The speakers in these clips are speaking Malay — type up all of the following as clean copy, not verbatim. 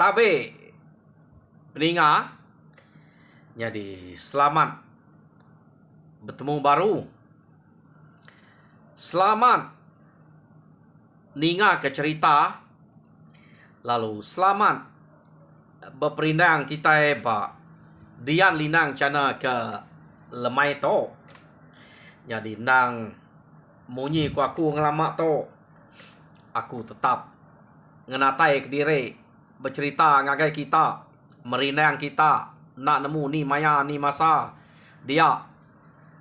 Tabe peninga. Jadi selamat bertemu baru. Selamat ninga ke cerita. Lalu selamat berperindang kita ba dian linang cana ke lemai to. Jadi nang munyi ku aku ngelamak to. Aku tetap ngenatai ke diri bercerita ngagai kita, merindang kita, nak nemu ni maya ni masa dia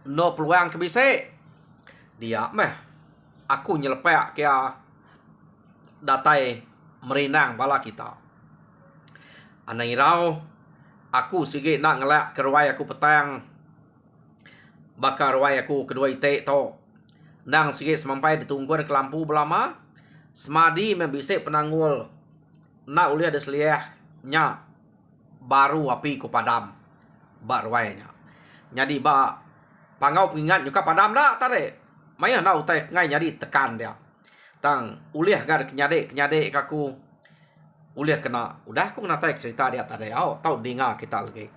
no peluang kebisik dia meh aku nyelepek kia datai merindang bala kita. Anai rau aku sikit nak ngelak keruai aku petang bakar ruai aku kedua itik to nang sikit semampai ditungguan ke lampu belama semadi membisik penanggul nak uliah ada seliahnya baru api ku padam bak ruainya. Jadi ba pangau pengingat juga padam dak tare. Maya nak utai ngai jadi tekan dia. Tang uliah gar kenyade kaku uliah kena. Udah aku kena tai cerita dia tadi. Au tau dengar kita lagi.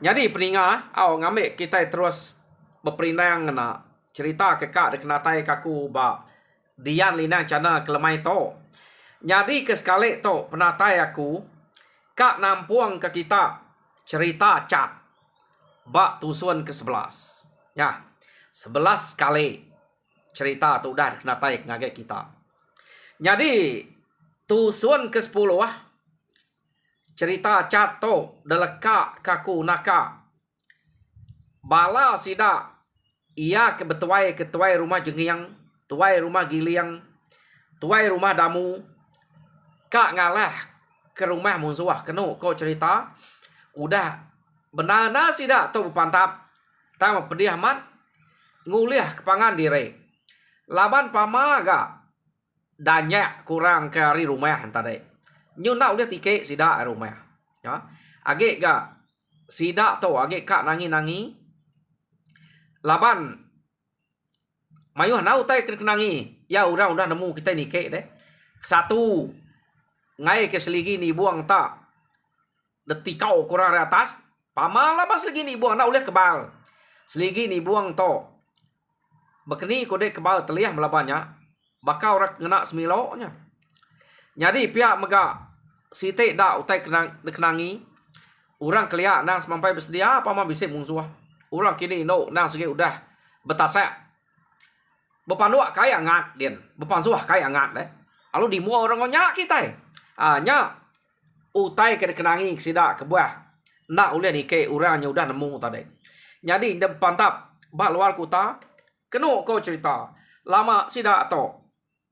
Jadi peninga au ngambil kita terus berperindang kena cerita ke kak kena tai kaku ba dian linang cana kelemai to. Jadi ke sekali to penatai aku kak nampuang ke kita cerita cat bak tusuan ke-11. Ya, 11 kali cerita tu dah penatai ngagai kita. Jadi tusuan ke-10 cerita cat to deleka kaku naka bala sida ia ke ketuai rumah jengiang, tuai rumah giliang, tuai rumah damu kak ngalah ke rumah musuh kenu kau cerita udah benar nasi dak tu pantap tama pedih amat nguliah kepangan diri laban pamaga danyak kurang ke hari rumah tadi nyuna udah tike sida rumah ya age ga sida tu age kak nangi laban mayuh nau tai kenangi ya udah nemu kita nike deh satu ngai ke seligi ni buang tak detikau kurang atas pamala pas seligi ni buang nak uleh kebal seligi ni buang to bekeni kode kebal teliah melabanya bakau rak ngena semiloknya. Jadi pihak mega site dak utai kenangi urang kelia nang semampai bersedia pama bisik musuh urang kini no nang segi udah betasak bepanduak kai angat din bepansuah kai angat deh lalu dimua orang nyak kita nya utai ke kenangi sida ke buah nak uleh ni ke urangnya udah nemu tadi. Jadi de pantap bak luar kota kenu kau cerita lama sida to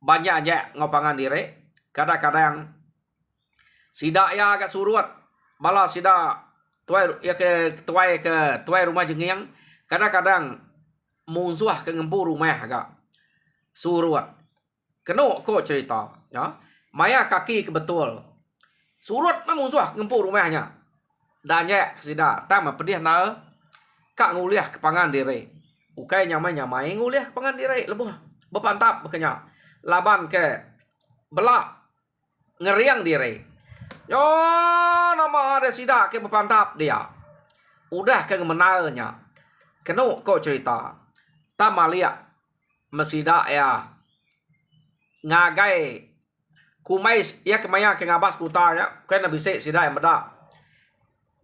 banyak aja ngopangan diri kadang-kadang sida ya agak surut bala sida tuai ya ke tuai rumah jengiang kadang-kadang musuh ke ngempu rumah agak surut kenu kau cerita ya maya kaki kebetul surut musuh ngempu rumahnya danya sida tama pedih na kak nguliah kepangan diri ukai nyamai nguliah kepangan diri lebuh bepantap bekenya laban ke belak ngeriang diri yo nama ada sida ke bepantap dia udah ke menalnya kenu kau cerita tamalia mesida ya ngagai kumai ya kemaya ke ngabas kutanya kena bisik sida yang beda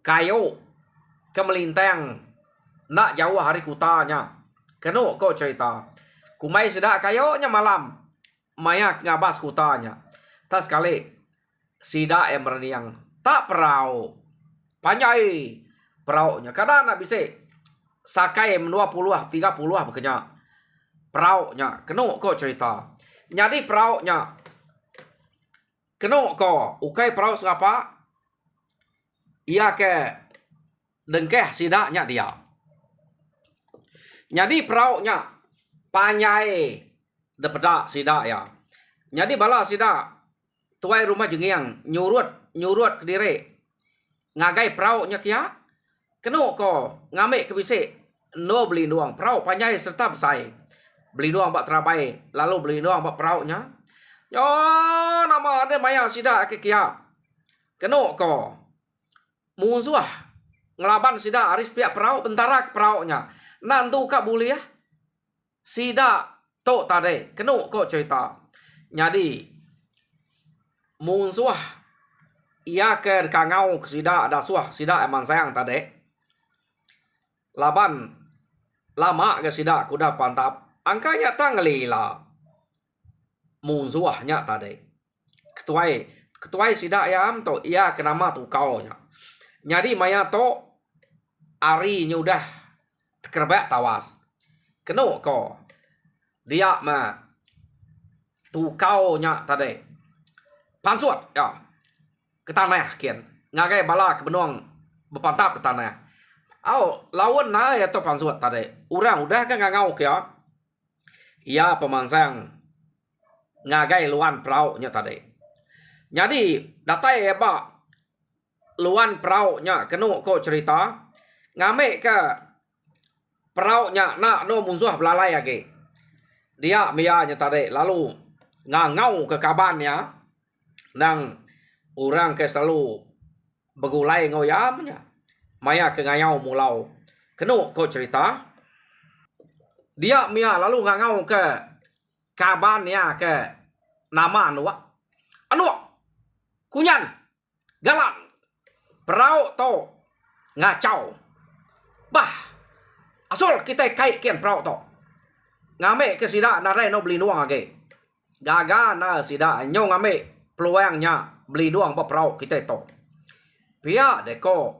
kayu ke melintang nak jauh hari kutanya kenu kau cerita kumai sida kayu nya malam maya ngabas kutanya tas kali sida yang berniang tak perau panjai peraunya kadang nak bisik sakai 20 30 bekenya peraunya kenu kau cerita jadi peraunya kenu ko ukai perau siapa ia ke dengkeh sidaknya dia jadi peraunya panjai depeda sidak ya jadi bala sidak tuai rumah jengiang nyurut ke diri ngagai peraunya kia kenu ko ngambil ke bisik no beli doang perau panjai serta besai beli doang bak terabai lalu beli doang bak peraunya yo nama ada maya sida ke kia Keno ko musuh ngelaban sida aris pihak perahu bentara ke perahunya. Nantu kak buliah sida to tade. Keno ko cerita. Jadi musuh ia ke kangau ke sida ada suah sida eman sayang tade. Laban lama ke sida kuda pantap. Angkanya tanglila musuhnya tade. Ketuai sida yam to ia kenama tu kau nya. Jadi maya to ari nyudah kerbak tawas. Keno ko dia ma tu kau nya tade. Pansuat ya. Ke tanah kian. Ngagai bala ke benuang bepantap ke tanah. Au lawan na ya to pansuat tade. Urang udah kan ngau kia. Ia pemansang ngagai luan perahu nya tade. Jadi datai ya ba luan perahu nya kenu ko cerita ngame ke perahu nya na no musuh belalai age. Dia mia nya tade lalu ngangau ke kabannya nang orang ke selalu begulai ngoyamnya. Maya ke ngayau mulau. Kenu ko cerita dia mia lalu ngangau ke kabannya ke nama anu kunyan galang perahu to ngacau bah asal kita kait kian perahu to ngame ke sida narai no beli nuang age gaga na sida nyo ngame peluangnya beli nuang ba perahu kita to pia deko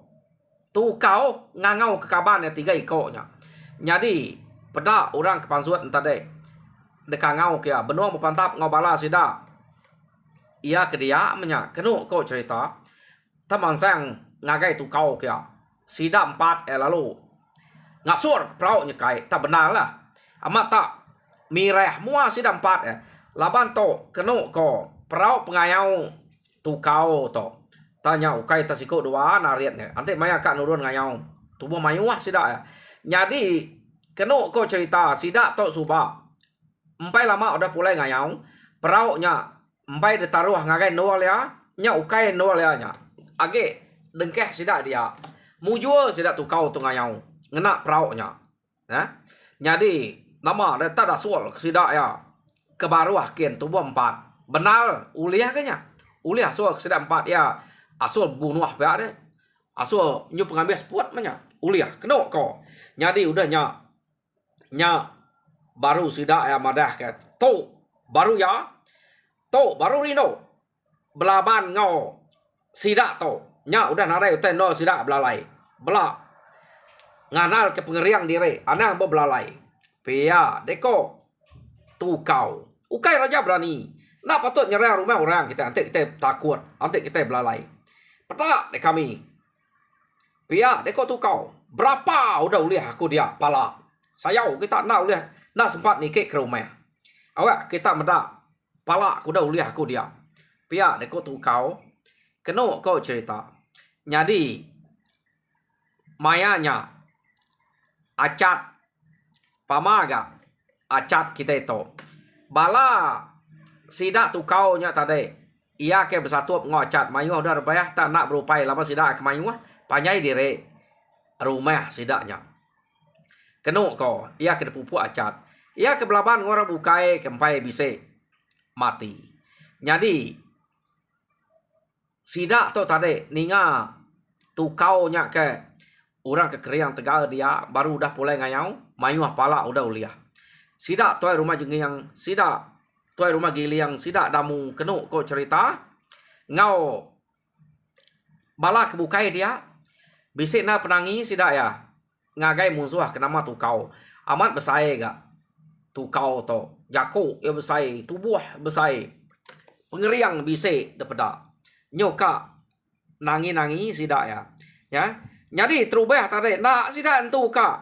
tu kau ngangau ke kaban 3 ikonya jadi peda orang ke pansuat entah dek dekangau kia benuang berpantap ngau bala sida ia ke dia menya kenu ko cerita teman sang ngagai tu kau kia sida 4 lalu ngasur perahu nya kai tak benar lah amat tak mireh mua sida 4 laban to kenu ko perahu pengayau tu kau to tanya ukai tasiko dua nariatnya ante maya kak nurun ngayau tubuh mayuah sida ya jadi kenu ko cerita sida to suba empai lama udah pulai ngayau perahu nya empai ditaruh ngagai nol ya nya ukai nol ya nya age dengkeh sida dia mujua sida tu kau tu ngayau ngena perahu nya jadi lama dah tak ada sual sida ya kebaruah kian tubuh 4 benar uliah kenya uliah sual sida 4 ya asul bunuh ba de asul nyu pengambil sport manya uliah keno ko jadi udah nya baru sida ya madah ke to baru ya to baru rino belaban ngau sida to nya udah narai uten no sida belalai bela nganal ke pengeriang dire anang belalai pia deko tu kau ukai raja berani nak patut nyerang rumah orang kita nanti kita takut nanti kita belalai peta de kami pia deko tu kau berapa udah uliah aku dia pala sayau kita nak uliah nak sempat nikik ke rumah awak kita meda pala kuda uliah aku dia pia deko tu kau keno kau cerita jadi mayanya acat pamaga acat kita itu bala sida tu kau nya tadi ia ke bersatu ngocat mayuh udah bayah tak nak berupaya lama sida ke mayuh panyai dire rumah sidanya keno kau ia ke pupuk acat ia ke belaban ngora bukai kempai bise mati jadi sida tu tadi ninga tu kau nya ke orang ke keriang tegal dia baru udah pulai ngayau mayuh pala udah uliah sida tuai rumah jengiang sida tuai rumah giliang sida damu kenu ko cerita ngau bala kebukai dia bisik na penangi sida ya ngagai musuh kenama tu kau amat besai gak tu kau to jaku ya besai tubuh besai pengeriang bisik depeda nyoka nangi sida ya jadi terubah tadi nak sida entu ka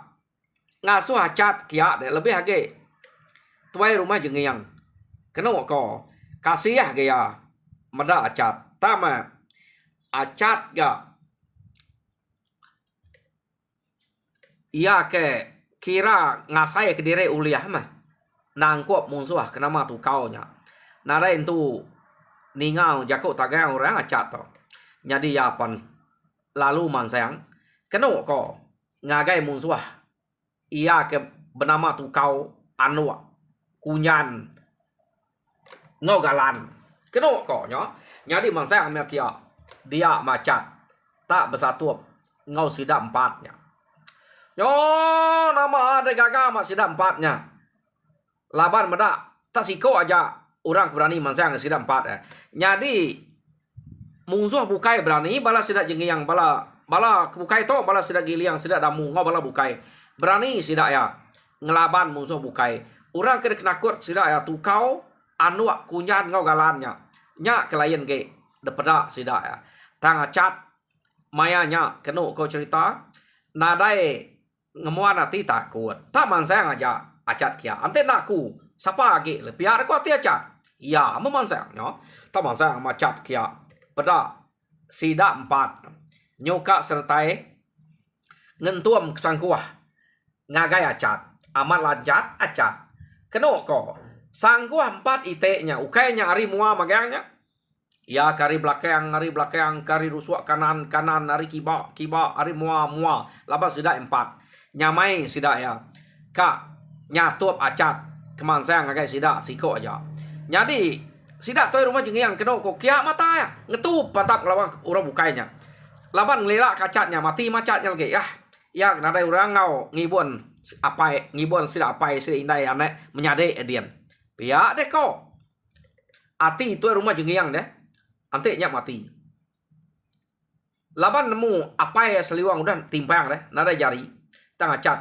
ngasuh acat kia de lebih age tuai rumah jengiang keno ko kasih gaya meda acat tama acat ga ia ke kira ngasai ke dire uliah mah nangkop musuh kenama tu kau nya nara entu ningau jago tagai orang acat to Jadi ya pan lalu mansang keno ko ngagai musuh ia ke bernama tukau anu kunyan ngau galan keno ko nyo jadi mansang mekia dia macat tak bersatu ngau sida empatnya yo nama ada gaga mak sida empatnya laban meda tak siko aja orang berani mansang sida empat jadi musuh bukai berani bala sida jengiang bala bukai to bala sida giliang sida damu ngau bala bukai berani sida ya ngelaban musuh bukai orang kena kut sida ya tukau anu kunyan ngau galannya nya kelayan ge depeda sida ya tang acat mayanya kenu ko cerita nadai ngemuan ati takut tak mansang aja acat kia ante naku sapa ge lepiar ko ati acat ya memansang no tak mansang macat kia pada sida empat nyoka sertai ngentuam kesangkuah ngagai acat amat lanjat acat keno ko sangkuah empat ite-nya ukainya ari mua magangnya ya kari belakang kari rusuk kanan ari kiba ari mua laba sida empat nyamai sida ya ka nyatup acat kemansang ngagai sida siko aja jadi sida toy rumah jengiang keno ko kia mata ya ngetup patap lawan urang bukainya laban ngelilak kacatnya mati macatnya lagi ya nadai urang ngau ngibun apai ngibun sida apai sida indai ane menyade edian pia deh ko ati toy rumah jengiang deh ante nya mati laban nemu apai seliwang udah timpang deh nadai jari tang acat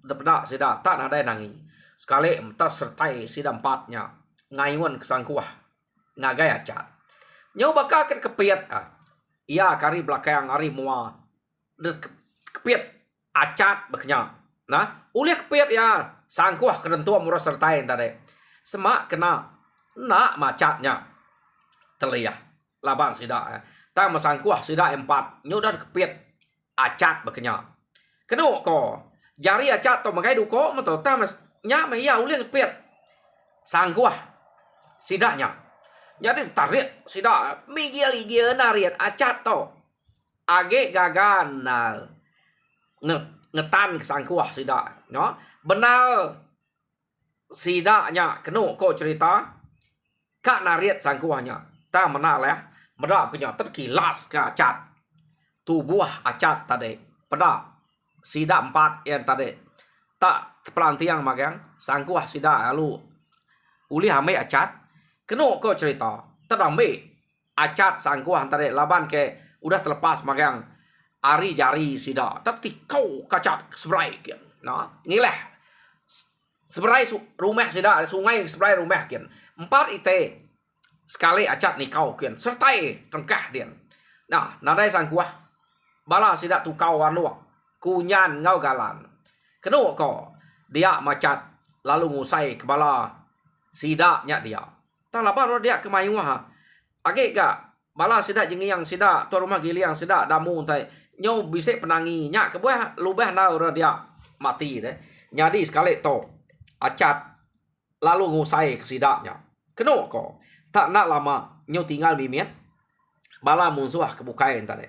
depeda sida tak nadai nangi sekali entas sertai sida empatnya ngayuan kesangkuah ngagai acat nyoba kaket kepiat iya kari belakang ari mua kepiat acat beknya nah uliah kepiat ya sangkuah kerentua murah sertai tadi semak kena nak macatnya terliah laban sida tak masangkuah sida empat nyoda kepiat acat beknya kenu ko jari acat to magai duko mato tamas nya me ya uliah kepiat sangkuah sidanya jadi tarik sida migil nariat acat to age gaganal ngetan kesangkuah sida no benar sidanya kenu ko cerita kak nariat sangkuahnya ta menal ya meda punya terkilas ke acat tubuh acat tadi pada sida empat yang tadi tak pelantiang magang sangkuah sida lalu uli hame acat kenu ko cerita terdambe acat sangkuah antara laban ke udah terlepas magang ari jari sida tapi kau kacat seberai kian nah ngileh seberai rumah sida sungai seberai rumah kian empat ite sekali acat ni kau kian sertai tengkah dia nah nadai sangkuah bala sida tu kau anu kunyan ngau galan kenu ko dia macat lalu ngusai kepala sida nya dia tak lapan dia kemayuah age ga bala sida jengiang sida to rumah giliang sida damu tai nyo bisa penangi nya kebuah lubah na dia mati deh jadi sekali to acat lalu ngusai ke sidanya keno ko tak nak lama nyo tinggal mimian bala musuh kebukai tadi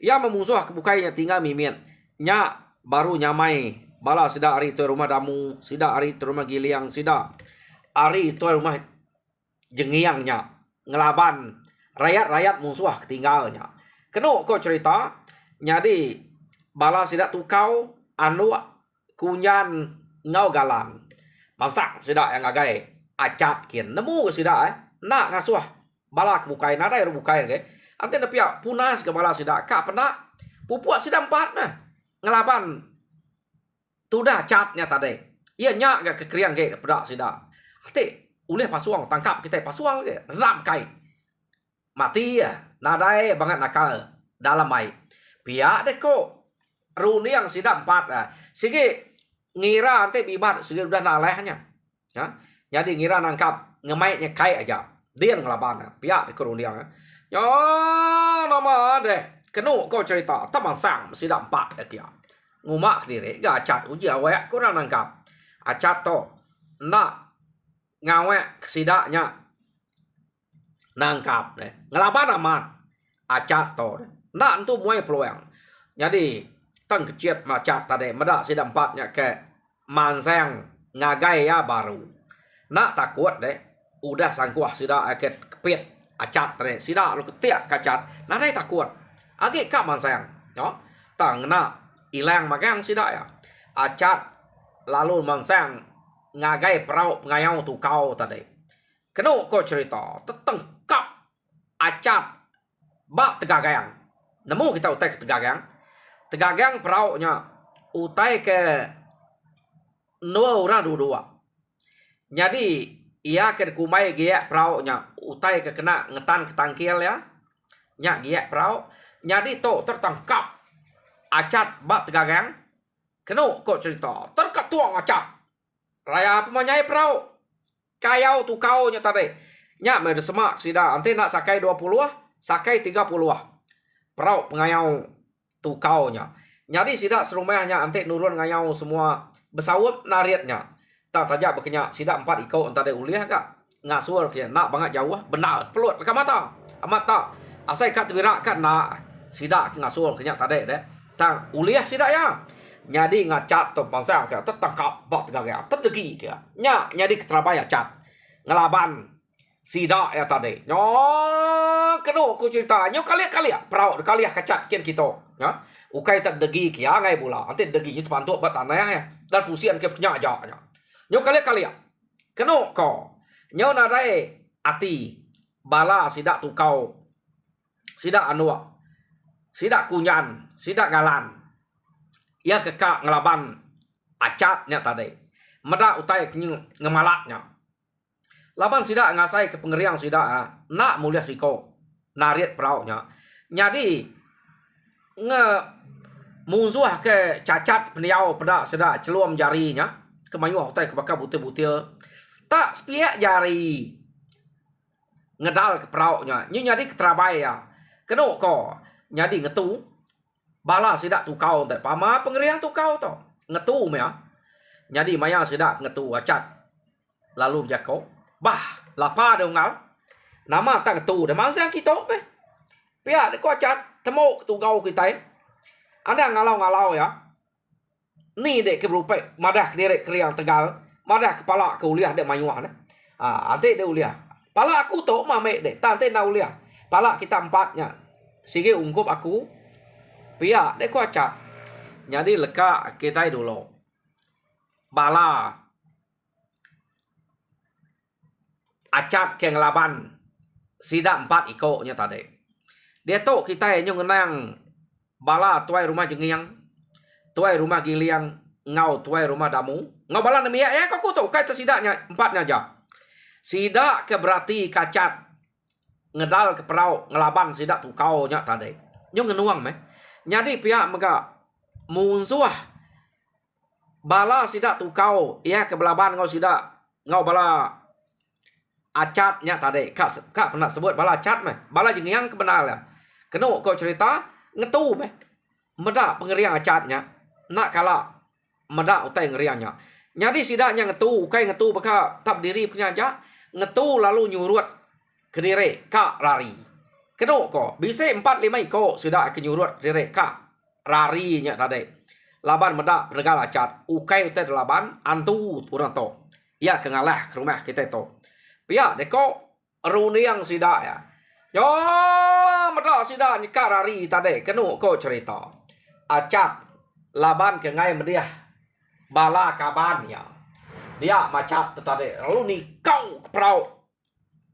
ya memusuh kebukainya tinggal mimian nya baru nyamai bala sida ari to rumah damu sida ari to rumah giliang sida ari to rumah jengiangnya ngelaban rakyat musuh ketinggalnya kenu ko cerita jadi bala sida tukau anu kunyan ngau galan masak sida yang agai acat kian nemu ke sida nak ngasuh bala kebukai nada yang bukai ke ante nepia punas ke bala sida ka pena pupuk sida empat nah ngelaban tudah catnya tadi iya nya ke kekriang ke pedak sida ate ulih pasuang tangkap kita pasuang ke ram kai mati ya nadai banget nakal dalam mai pihak deko runi yang sida empat sigi ngira ante bibat sigi udah nalehnya ya jadi ngira nangkap ngemaitnya kai aja dia ngelaban pihak deko runi yang ya nama deh kenu kau cerita taman sang sida empat dia ngumak diri gacat uji awek kurang nangkap acat to nak ngawe kesidaknya nangkap deh ngelaban aman acat to. Nak tu muai peluang. Jadi tang keciat macat tadi medak sida empatnya ke mansang ngagai ya baru. Nak takut deh. Udah sangkuah sida ke kepit acat tadi. Sida lu ketiak kacat. Nak dai takut. Age ka mansang. No. Tang nak ilang magang sida ya. Acat lalu mansang ngagai perau ngayau tu kau tadi. Keno ko cerita tetengkap acat bak tegagayang. Nemu kita utai ke tegagayang. Tegagayang peraunya utai ke dua orang dua. Jadi ia ke kumai giak peraunya utai ke kena ngetan ketangkil ya. Nyak giak perau. Jadi to tertangkap acat bak tegagayang. Keno ko cerita terkatuang acat. Raya pemanyai perau. Kayau tu kau nya tadi. Nya me semak sida ante nak sakai 20 sakai 30 perau pengayau tu kau nya. Jadi sida serumahnya ante nurun ngayau semua besawut nariatnya. Tak tajak berkenyak sida 4 ikau entah ada uliah kak. Ngasual ke nak banget jauh benar pelut ke mata. Amat tak. Asai kat tebirak kan nak sida ngasual kenyak tadi deh. Tang uliah sida ya. Jadi ngacat tu pansang ke tertangkap bak tegagaya terdegi ke. Nya jadi keterabaya cat. Ngelaban sida ya tadi. Nyo keno ku cerita nyo kali perau kali kacat kian kita ya. Ukai tak degi ke ngai pula. Ante degi nyo pantuk bat tanah ya. Dan pusian ke penyak aja nya. Nyo kali keno ko. Nyo nadai ati bala sida tu kau. Sida anua. Sida kunyan, sida galan. Ia kekak ngelaban acatnya tadi. Meda utai ngemalatnya. Laban sida ngasai ke pengeriang sida nak mulia siko. Nariat peraunya. Jadi musuh ke cacat peniau pada sida celuam jarinya. Kemayuh utai ke bakal butir-butir. Tak sepiak jari. Ngedal ke peraunya. Jadi keterabai ya. Keno ko. Jadi ngetu. Bala sida tu kau tak pama pengeriang tu kau to ngetu ya. Jadi maya sida ngetu acat lalu jako bah lapa dongal nama tak ngetu de mansang kita be pia de ko acat temu tu kau kita anda ngalau ya ni de ke berupa madah direk kriang tegal madah kepala ke uliah de mayuah ne ante de uliah pala aku to mame de tante na uliah pala kita empatnya sige ungkup aku pia dek ko acat. Jadi leka kita dulu. Bala acat ke ngelaban sida 4 iko nya tadi. Dia tu kita yang ngenang bala tuai rumah jengiang, tuai rumah giliang, ngau tuai rumah damu. Ngau bala nemia ya kau tu kai tersidaknya 4-nya aja. Sida ke berarti kacat ngedal ke perau ngelaban sida tu kau nya tadi. Nyung ngenuang meh. Jadi pihak mereka musuh bala sida tu kau ia ke belaban ngau sida ngau bala acatnya tadi kak pernah sebut bala acat meh bala jengiang kebenaran keno kau cerita ngetu meh meda pengeriang acatnya nak kala meda utai ngeriangnya jadi sidaknya ngetu kai ngetu baka tap diri punya aja ngetu lalu nyurut ke diri kak rari keno ko bisa 4-5 ko sudah kenyurut direk ka rari nya tadi laban meda regal acat ukai utai laban antu urang to ya kengalah ke rumah kita to pia deko runiang sida ya yo meda sida nyeka rari tadi keno ko cerita acat laban ke ngai mediah bala kaban ya dia macat tadi lalu ni kau keprau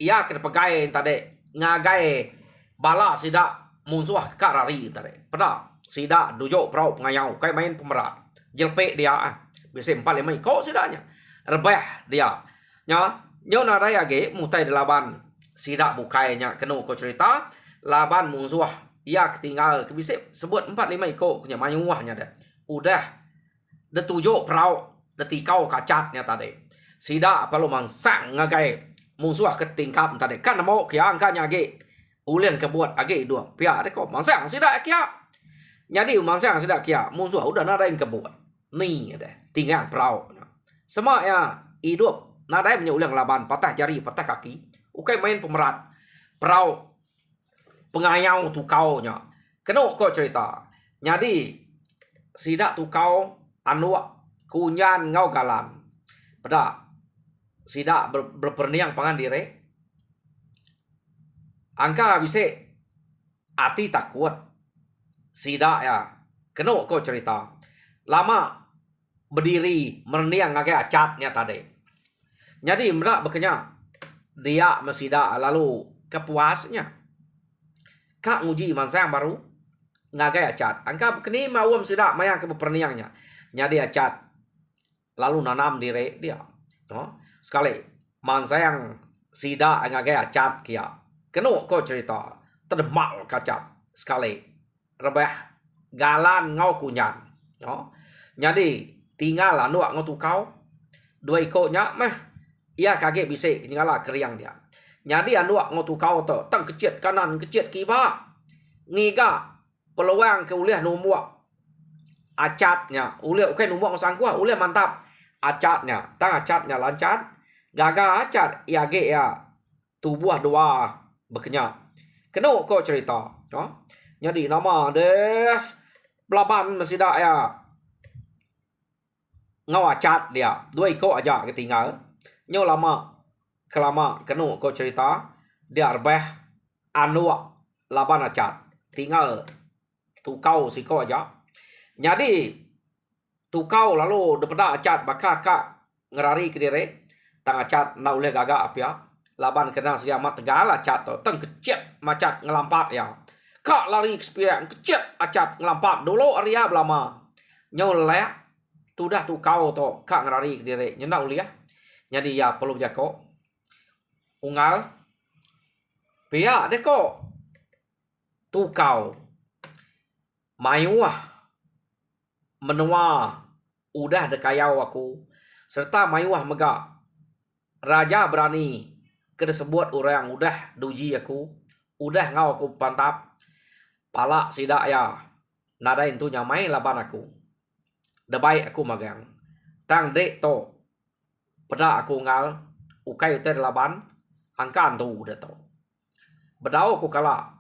ia ke pegai tadi ngagai bala sida musuh karari tadi. Pada sida dujuk perau pengayau kai main pemerat. Jelpe dia bisa 4-5 kau sidanya. Rebah dia. Nya nyo na raya ge mutai delaban sida bukainya keno ko cerita laban musuh ia ketinggal ke bisa sebut 4-5 kau punya mayuahnya dah. Udah de tujuk perau de tikau kacatnya tadi. Sida perlu mansang ngagai musuh ketingkap tadi. Kan mau kia angkanya ge ulian kebuat age dua pia deko mansang sida kia jadi mansang sida kia musuh udah nada yang kebuat ni ada tinggal perau semua ya hidup nada punya ulang laban patah jari patah kaki ukai main pemerat perau pengayau tukaunya. Kena kau cerita. Jadi sidak tukau anuak kunyan ngau galan. Pada sidak berperniang pangan dire. Angka bisa ati tak kuat. Sidak ya. Kena kau cerita. Lama berdiri merniang ngagai acatnya tadi. Jadi merak berkenya dia mesida lalu kepuasnya. Kak nguji mansang baru ngagai acat. Angka kini mau mesida mayang ke perniangnya. Jadi acat lalu nanam dire dia. No? Sekali mansang sida ngagai acat kia. Kena kau cerita terdemak kacat sekali rebah galan ngau kunyan. No? Jadi tinggal anuak ngotu kau dua ikutnya mah ia kaget bisik tinggal keriang dia. Jadi anuak ngotu kau tu tang kecit kanan kecit kiba ngiga peluang ke uliah numuak acatnya uliah okay numuak sangkuah uliah mantap acatnya tang acatnya lancat gaga acat ia ge ya tubuh dua bekenya kena kau cerita no? Jadi nama des belaban masih dak ya ngau acat dia dua ikut aja ketinggal nyo lama kelama kenu kau cerita dia arbeh anu laban acat tinggal tukau siko aja jadi tukau lalu daripada acat baka kak ngerari ke dire tang acat na uleh gaga apia laban kena siamat tegal acat to teng kecet macat ngelampat ya kak lari experience kecet acat ngelampat dulu area belama nyo lek tudah tukau to kak ngerari dire nyenda uliah jadi ya perlu jako ungal pia deko tukau mayuah menua udah dekayau aku serta mayuah mega raja berani kedesebut orang udah duji aku udah ngau aku pantap pala sidak ya nada itu nyamai laban aku debai aku magang tang dek to pada aku ngal ukai uter laban angkan tu udah to bedau aku kala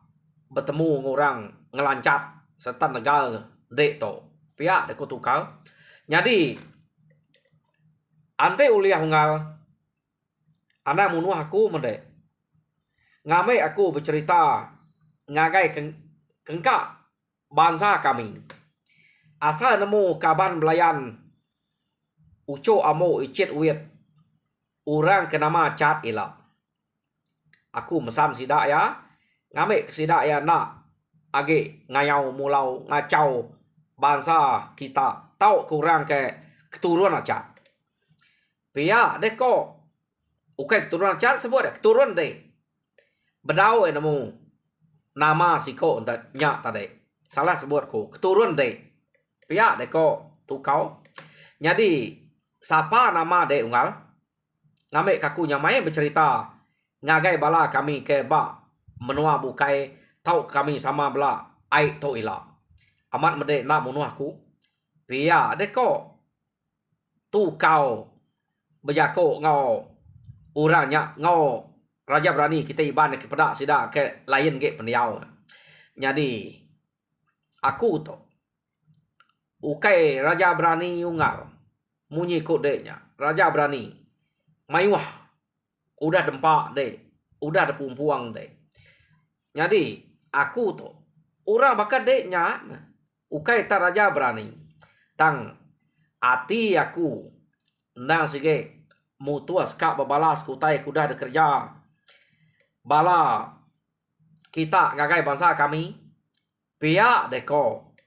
bertemu orang ngelancat serta negal dek to pihak aku tukal jadi ante uliah ngal anda munuh aku mende ngamai aku bercerita ngagai kengkak bangsa kami asal nemu kaban belayan uco amo icet wet orang kenama cat ilap aku mesan sidak ya ngame sidak ya nak age ngayau mulau ngacau bangsa kita tau kurang ke keturunan cat pia deko ukai keturunan cat sebut keturunan de bedau nemu nama siko untuk nyak tadi salah sebutku keturunan de pihak deko tukau jadi siapa nama de unggal ngame kaku nyamai bercerita ngagai bala kami ke ba menua bukai tau kami sama bela ai to ila amat mede nak munuh aku pihak deko tukau berjako ngau orangnya ngau raja berani kita iban ke pedak sida ke lain ke pendiau jadi aku tu ukai raja berani ungal munyi kodenya raja berani mayuah udah dempak deh udah ada pumpuang deh jadi aku tuh orang bakal deknya ukai tak raja berani tang ati aku nang sige mutuas kak babalas kutai kudah ada kerja bala kita ngagai bangsa kami pihak deko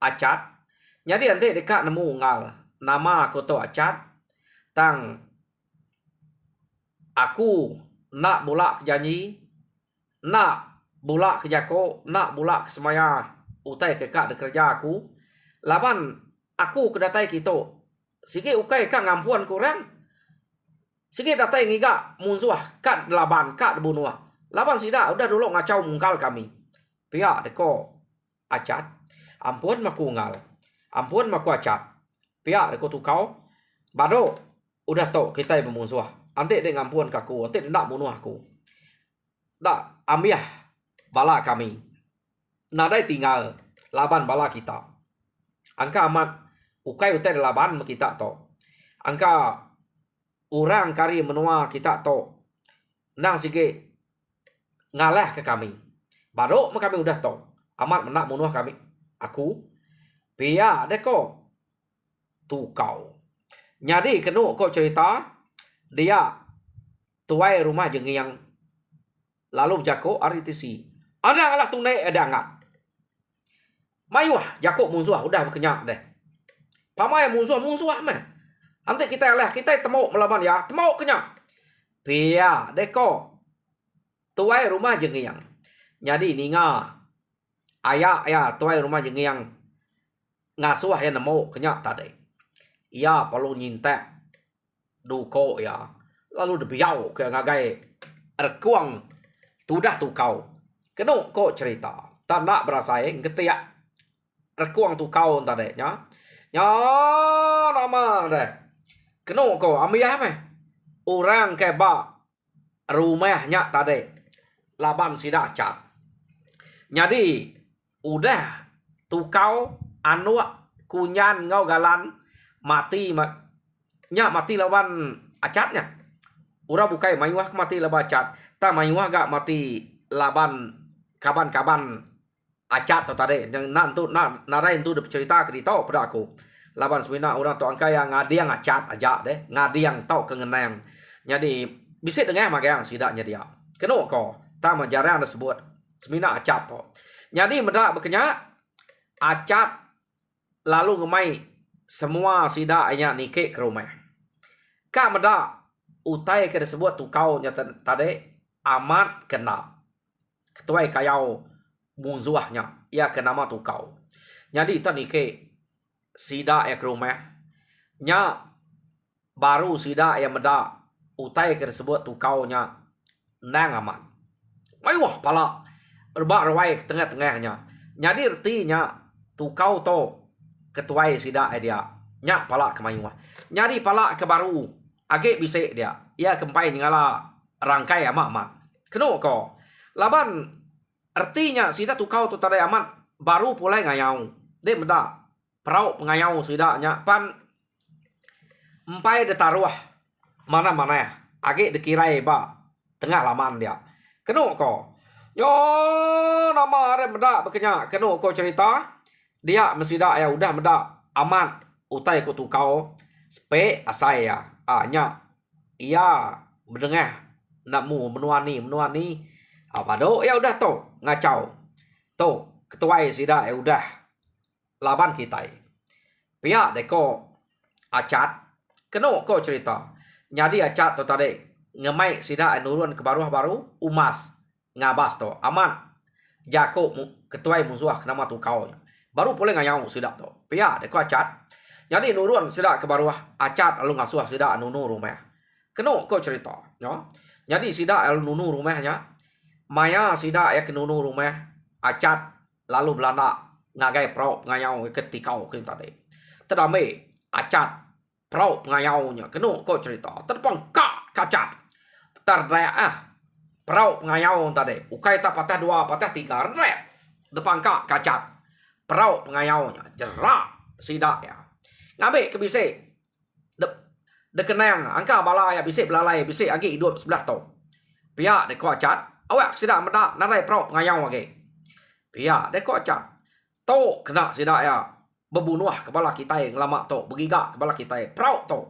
acat jadi nanti dekat nemu ngal nama aku tu acat tang aku nak bulak janji nak bulak kerjako nak bulak kesemaya utai kekak kerja aku laban aku kedatai kita sikit ukai kak ngampuan kurang sikit datai ngiga munsuah kat laban kat bunuah laban sida udah dulu ngacau mungkal kami pihak deko acat ampun maku ngal ampun maku acat pihak deko tukau bado udah tau kita bermusuh ante de ngampuan kaku ante nak bunuh aku dak ambiah bala kami. Nadai tinggal laban bala kita. Angka amat ukai utai laban kita to. Angka orang kari menua kita to. Nang sige ngalah ke kami. Baru kami udah to. Amat menak munuh kami. Aku pia deko tu kau. Jadi kenu kok cerita dia tuai rumah jengiang lalu jako aritisi. Ada ngalah tunai ada ngat. Mayuah jako musuh udah berkenyak deh. Pamai musuh mah. Nanti kita lah kita temu melawan ya, temu kenyak. Pia deko tuai rumah jengiang. Jadi ninga ayah tuai rumah jengiang ngasuh yang nemu kenyak tadi. Ia perlu nyintek duko ya. Lalu debiau ke ngagai erkuang tudah tu kau. Kenu ko cerita. Tak nak berasa ketiak erkuang tu kau tadi nya. Nya nama deh. Kenu ko amiyah meh. Orang keba rumahnya tadi laban sida cat. Jadi udah tu kau anu kunyan ngau galan mati nya mati lawan acatnya. Ura bukai mayuah mati laban acat. Ta mayuah gak mati laban kaban-kaban acat to tadi. Yang nantu narain tu cerita ke ditau pada aku. Laban sebenarnya orang tu angka yang ngadiang acat aja deh. Ngadiang tau kengenang. Jadi bisa dengar magang sidaknya dia. Kenu ko ta majarang disebut sebenarnya acat to. Jadi mendak berkenyak acat lalu ngemai semua sidaknya nike ke rumah. Kak mendak utai ke disebut tu kau nya tadi amat kena. Ketuai kayau musuhnya. Ia ke nama tu kau. Jadi ta nike sida ya ke rumah nya baru sida ya meda utai ke disebut tu kau nya nang aman. Mayuah pala berbak rawai ke tengah-tengahnya. Jadi artinya tu kau to ketuai sida dia nya pala ke mayuah. Jadi pala ke baru age bisik dia. Ia kempai ngala rangkai amat. Kenu ko laban artinya sida tu kau tu tadi amat baru pulai ngayau. Dia meda perau pengayau sidaknya pan empai de taruah mana-mana age dikirai ba tengah laman dia. Kenu ko yo nama ada meda berkenyak kenu ko cerita dia mesida ya udah meda aman utai ko tu kau spe asai ya nya ia mendengar nakmu menuani apa do ya udah to ngacau to ketuai sida ya udah laban kita. Pihak deko acat kenu ko cerita. Jadi acat to tadi ngemai sida nurun ke baru umas ngabas to aman jako ketuai musuh nama tu kau. Baru boleh ngayau sida to. Pihak deko acat. Jadi nurun sida ke baru acat lalu ngasuh sida nunu rumah. Kenu ko cerita, no. Jadi sida nunu rumahnya. Maya sida ya ke nunu rumah acat lalu Belanda ngagai prau ngayau ketikau kin tadi. Terdame acat prau ngayaunya kenu ko cerita. Terpang kacat. Terdaya prau ngayau tadi. Ukai tak patah 2 patah 3 rep. Depan kacat. Prau ngayaunya jerak sidak ya. Ngabe ke bisik. De kenang angka bala ya bisik belalai bisik agi hidup sebelah tu. Pihak de ko acat. Awak sidak medak narai prau ngayau agi. Pihak de ko acat. To kena sida ya berbunuh kepala kita yang lama to bergigak kepala kita prau to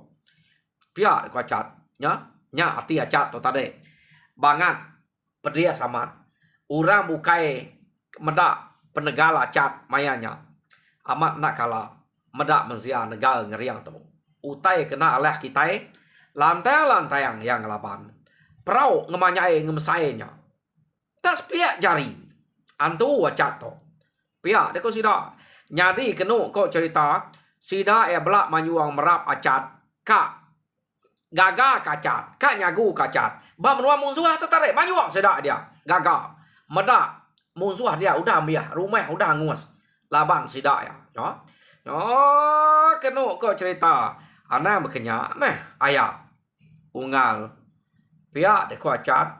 pihak ko acat nya ati acat to tadi bangan pedia sama orang bukai medak penegala acat mayanya amat nak kala medak menzia negara ngeriang to utai kena alah kita lantai yang laban prau ngemanyai ngemsainya tak sepiak jari antu acat to pihak deko sida. Nyari kenu ko cerita sida ya belak manyuang merap acat ka gaga kacat ka nyagu kacat ba menua musuh tertarik manyuang sida dia gaga meda musuh dia udah ambiah rumah udah ngus laban sida ya yo kenu ko cerita ana bekenya meh ayah ungal pihak deko acat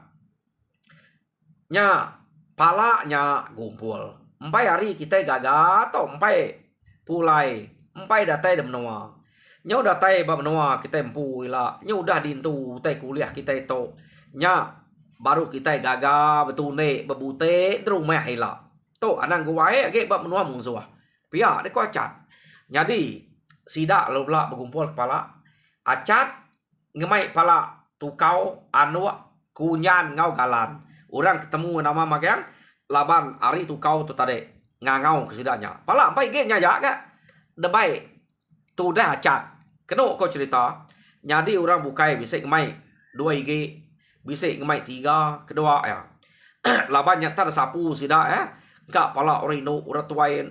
nya palanya gumpul. Empai hari kita gagal to empai pulai, empai datai dem menua. Nyau datai ba menua kita empu ila. Nyau dah dintu tai kuliah kita itu. Nya baru kita gagal betune bebute rumah ila. To anang gua age ba menua mungsuah. Pia de ko acat. Jadi sidak lo pula berkumpul kepala. Acat ngemai pala tukau anu kunyan ngau galan. Orang ketemu nama magang laban hari tukau tu tadi ngangau kesidaknya. Pala ampai ge nyaja ka. Debai tu dah acat. Keno kau cerita. Jadi orang bukai bisa ngemai 2 IG, bisa ngemai 3, kedua ya. Laban nyata sapu sidak ya. Enggak pala orang no orang tuain.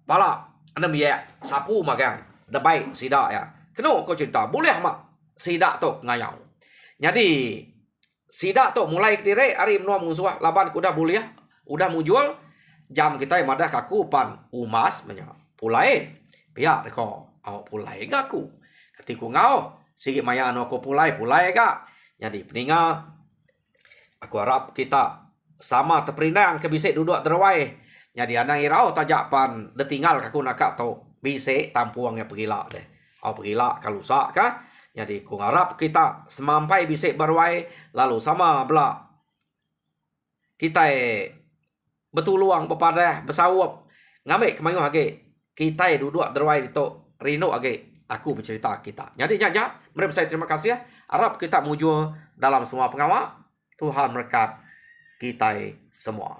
Pala anda biaya sapu magang. Debai sidak ya. Keno kau cerita. Boleh mak sidak tu ngayau. Jadi sidak tu mulai kediri hari menua musuh laban kuda boleh udah mujual jam kita madah kaku pan umas banyak pulai pihak deko au pulai gaku ketiku ngau sigi maya anu aku pulai ga jadi peninga aku harap kita sama teperinang ke bisik duduk terwai jadi anang irau tajak pan detinggal kaku nakak tau bisik tampuangnya pergila deh au pergila kalusa kah. Jadi ku harap kita semampai bisik berwai lalu sama bela kita betuluang bepadah besawap ngambil kemayu age kita duduk derwai itu rino age aku bercerita kita. Jadi nyaja mereka saya terima kasih ya. Harap kita mujur dalam semua pengawal Tuhan berkat kita semua.